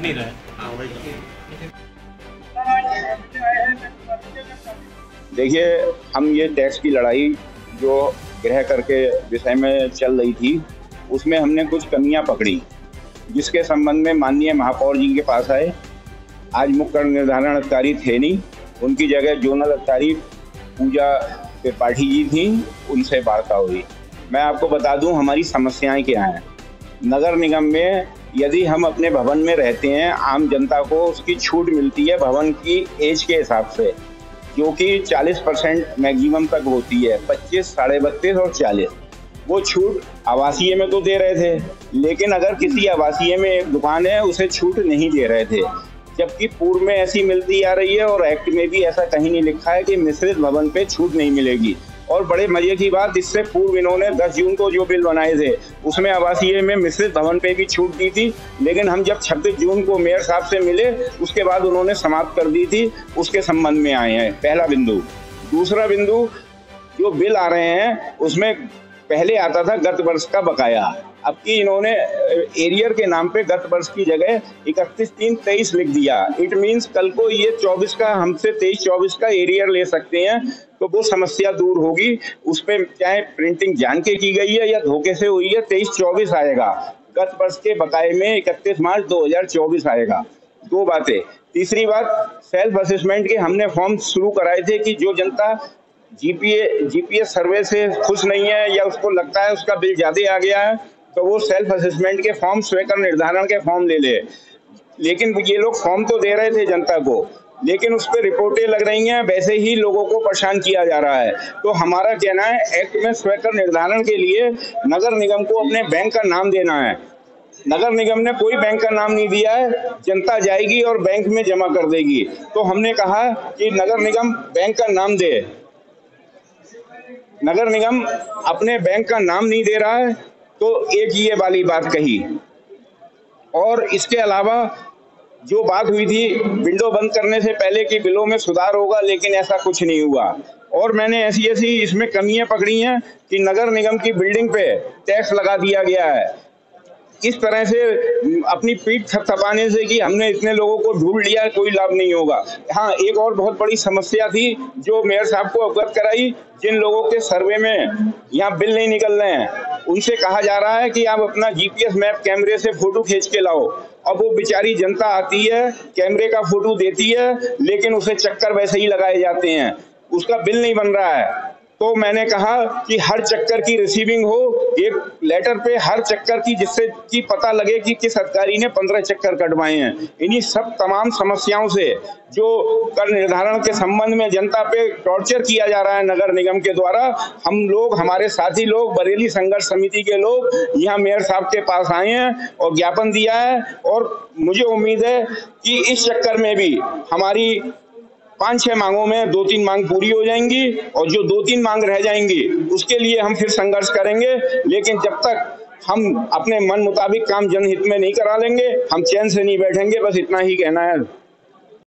नहीं रहा है। देखिए, हम ये टैक्स की लड़ाई जो गृह कर के विषय में चल रही थी, उसमें हमने कुछ कमियां पकड़ी, जिसके संबंध में माननीय महापौर जी के पास आए। आज मुख्य कर निर्धारण अधिकारी थे नहीं, उनकी जगह जोनल अधिकारी पूजा त्रिपाठी जी थी, उनसे वार्ता हुई। मैं आपको बता दूं हमारी समस्याएं क्या हैं। नगर निगम में यदि हम अपने भवन में रहते हैं, आम जनता को उसकी छूट मिलती है भवन की एज के हिसाब से, जो कि 40% मैक्सिमम तक होती है, 25, 32.5 और 40। वो छूट आवासीय में तो दे रहे थे, लेकिन अगर किसी आवासीय में एक दुकान है उसे छूट नहीं दे रहे थे, जबकि पूर्व में ऐसी मिलती आ रही है और एक्ट में भी ऐसा कहीं नहीं लिखा है कि मिश्रित भवन पे छूट नहीं मिलेगी। और बड़े मजे की बात, इससे पूर्व इन्होंने 10 जून को जो बिल बनाए थे उसमें आवासीय में मिश्रित भवन पे भी छूट दी थी, लेकिन हम जब 26 जून को मेयर साहब से मिले उसके बाद उन्होंने समाप्त कर दी थी। उसके संबंध में आए हैं, पहला बिंदु। दूसरा बिंदु, जो बिल आ रहे हैं उसमें पहले आता था गत वर्ष का बकाया, अब की इन्होंने एरियर के नाम पे गत वर्ष की जगह 31/3/23 लिख दिया। इट मीन्स कल को ये 24 का हमसे 23-24 का एरियर ले सकते हैं, तो वो समस्या दूर होगी। उस पर चाहे प्रिंटिंग जान के की गई है या धोखे से हुई है, 23-24 आएगा। गत वर्ष के बकाये में 31 मार्च 2024 आएगा। दो बातें। तीसरी बात, सेल्फ असेसमेंट के हमने फॉर्म शुरू कराए थे कि जो जनता जीपीएस सर्वे से खुश नहीं है या उसको लगता है उसका बिल ज्यादा आ गया है, तो वो सेल्फ असेसमेंट के फॉर्म, स्वयं निर्धारण के फॉर्म ले ले। लेकिन ये लोग फॉर्म तो दे रहे थे जनता को, लेकिन उस पर रिपोर्टें लग रही हैं, वैसे ही लोगों को परेशान किया जा रहा है। तो हमारा कहना है, एक्ट में स्वयं निर्धारण के लिए नगर निगम को अपने बैंक का नाम देना है। नगर निगम ने कोई बैंक का नाम नहीं दिया है, जनता जाएगी और बैंक में जमा कर देगी। तो हमने कहा कि नगर निगम बैंक का नाम दे। नगर निगम अपने बैंक का नाम नहीं दे रहा है, तो एक ये वाली बात कही। और इसके अलावा जो बात हुई थी विंडो बंद करने से पहले कि बिलों में सुधार होगा, लेकिन ऐसा कुछ नहीं हुआ। और मैंने ऐसी इसमें कमियां पकड़ी हैं कि नगर निगम की बिल्डिंग पे टैक्स लगा दिया गया है, इस तरह से अपनी पीठ थपथपाने से कि हमने इतने लोगों को ढूंढ लिया, कोई लाभ नहीं होगा। हाँ, एक और बहुत बड़ी समस्या थी जो मेयर साहब को अवगत कराई। जिन लोगों के सर्वे में यहाँ बिल नहीं निकल रहे हैं, उनसे कहा जा रहा है कि आप अपना जीपीएस मैप कैमरे से फोटो खींच के लाओ। अब वो बेचारी जनता आती है, कैमरे का फोटो देती है, लेकिन उसे चक्कर वैसे ही लगाए जाते हैं, उसका बिल नहीं बन रहा है। तो मैंने कहा कि हर चक्कर की रिसीविंग हो, एक लेटर पे हर चक्कर की, जिससे कि पता लगे कि किस अधिकारी ने 15 चक्कर कटवाए हैं। इन्हीं सब तमाम समस्याओं से जो कर निर्धारण के संबंध में जनता पे टॉर्चर किया जा रहा है नगर निगम के द्वारा, हम लोग, हमारे साथी लोग, बरेली संघर्ष समिति के लोग यहाँ मेयर साहब के पास आए हैं और ज्ञापन दिया है। और मुझे उम्मीद है कि इस चक्कर में भी हमारी 5-6 मांगों में 2-3 मांग पूरी हो जाएंगी, और जो 2-3 मांग रह जाएंगी उसके लिए हम फिर संघर्ष करेंगे। लेकिन जब तक हम अपने मन मुताबिक काम जनहित में नहीं करा लेंगे, हम चैन से नहीं बैठेंगे। बस इतना ही कहना है।